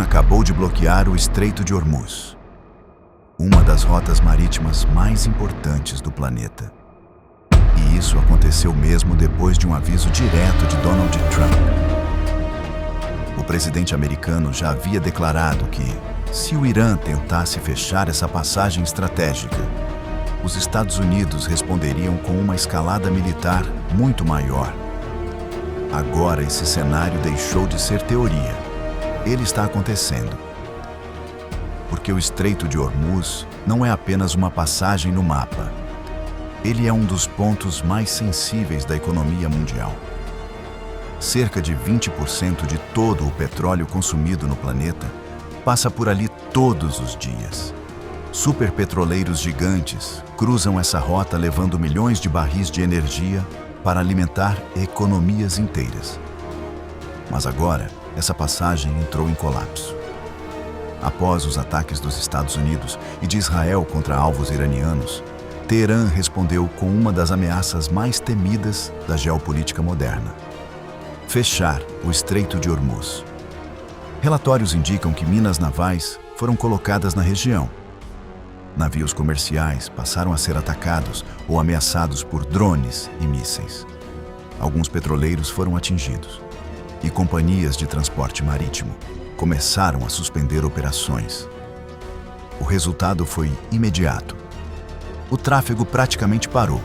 Irã acabou de bloquear o Estreito de Hormuz, uma das rotas marítimas mais importantes do planeta. E isso aconteceu mesmo depois de um aviso direto de Donald Trump. O presidente americano já havia declarado que, se o Irã tentasse fechar essa passagem estratégica, os Estados Unidos responderiam com uma escalada militar muito maior. Agora esse cenário deixou de ser teoria. Ele está acontecendo. Porque o Estreito de Hormuz não é apenas uma passagem no mapa. Ele é um dos pontos mais sensíveis da economia mundial. Cerca de 20% de todo o petróleo consumido no planeta passa por ali todos os dias. Superpetroleiros gigantes cruzam essa rota levando milhões de barris de energia para alimentar economias inteiras. Mas agora, essa passagem entrou em colapso. Após os ataques dos Estados Unidos e de Israel contra alvos iranianos, Teherã respondeu com uma das ameaças mais temidas da geopolítica moderna: fechar o Estreito de Hormuz. Relatórios indicam que minas navais foram colocadas na região. Navios comerciais passaram a ser atacados ou ameaçados por drones e mísseis. Alguns petroleiros foram atingidos e companhias de transporte marítimo começaram a suspender operações. O resultado foi imediato. O tráfego praticamente parou.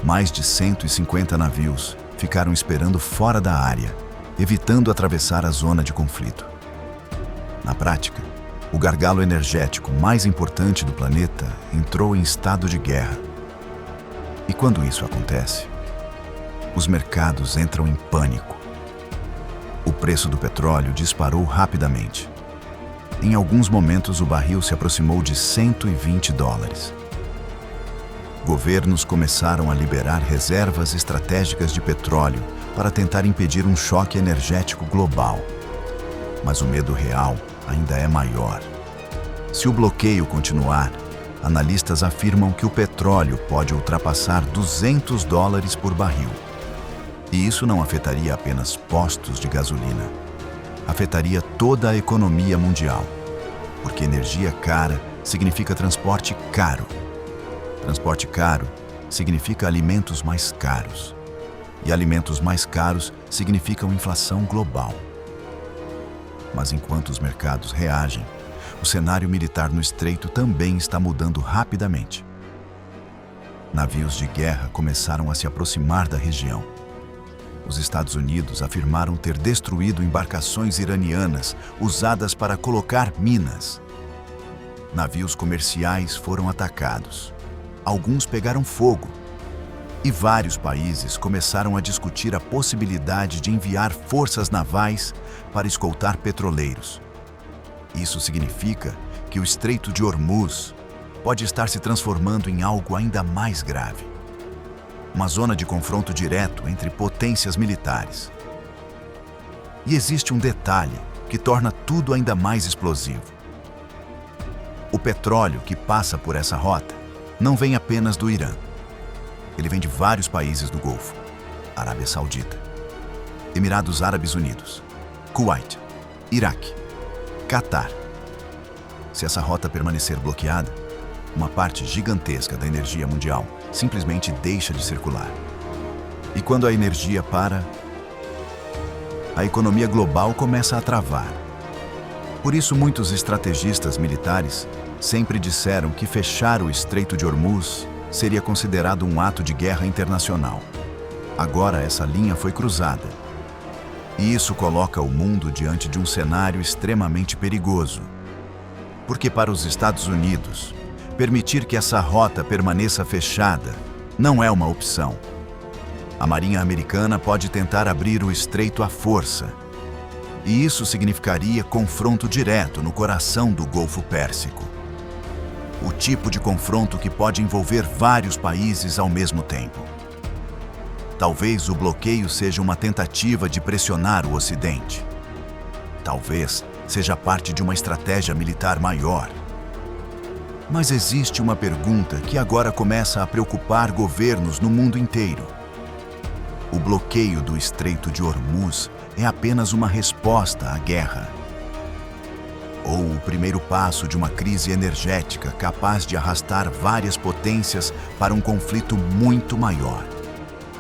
Mais de 150 navios ficaram esperando fora da área, evitando atravessar a zona de conflito. Na prática, o gargalo energético mais importante do planeta entrou em estado de guerra. E quando isso acontece, os mercados entram em pânico. O preço do petróleo disparou rapidamente. Em alguns momentos, o barril se aproximou de $120. Governos começaram a liberar reservas estratégicas de petróleo para tentar impedir um choque energético global. Mas o medo real ainda é maior. Se o bloqueio continuar, analistas afirmam que o petróleo pode ultrapassar $200 por barril. E isso não afetaria apenas postos de gasolina. Afetaria toda a economia mundial. Porque energia cara significa transporte caro. Transporte caro significa alimentos mais caros. E alimentos mais caros significam inflação global. Mas enquanto os mercados reagem, o cenário militar no Estreito também está mudando rapidamente. Navios de guerra começaram a se aproximar da região. Os Estados Unidos afirmaram ter destruído embarcações iranianas usadas para colocar minas. Navios comerciais foram atacados. Alguns pegaram fogo. E vários países começaram a discutir a possibilidade de enviar forças navais para escoltar petroleiros. Isso significa que o Estreito de Hormuz pode estar se transformando em algo ainda mais grave. Uma zona de confronto direto entre potências militares. E existe um detalhe que torna tudo ainda mais explosivo. O petróleo que passa por essa rota não vem apenas do Irã. Ele vem de vários países do Golfo: Arábia Saudita, Emirados Árabes Unidos, Kuwait, Iraque, Catar. Se essa rota permanecer bloqueada, uma parte gigantesca da energia mundial simplesmente deixa de circular. E quando a energia para, a economia global começa a travar. Por isso, muitos estrategistas militares sempre disseram que fechar o Estreito de Hormuz seria considerado um ato de guerra internacional. Agora essa linha foi cruzada. E isso coloca o mundo diante de um cenário extremamente perigoso. Porque para os Estados Unidos, permitir que essa rota permaneça fechada não é uma opção. A Marinha Americana pode tentar abrir o estreito à força. E isso significaria confronto direto no coração do Golfo Pérsico. O tipo de confronto que pode envolver vários países ao mesmo tempo. Talvez o bloqueio seja uma tentativa de pressionar o Ocidente. Talvez seja parte de uma estratégia militar maior. Mas existe uma pergunta que agora começa a preocupar governos no mundo inteiro. O bloqueio do Estreito de Hormuz é apenas uma resposta à guerra. ou o primeiro passo de uma crise energética capaz de arrastar várias potências para um conflito muito maior.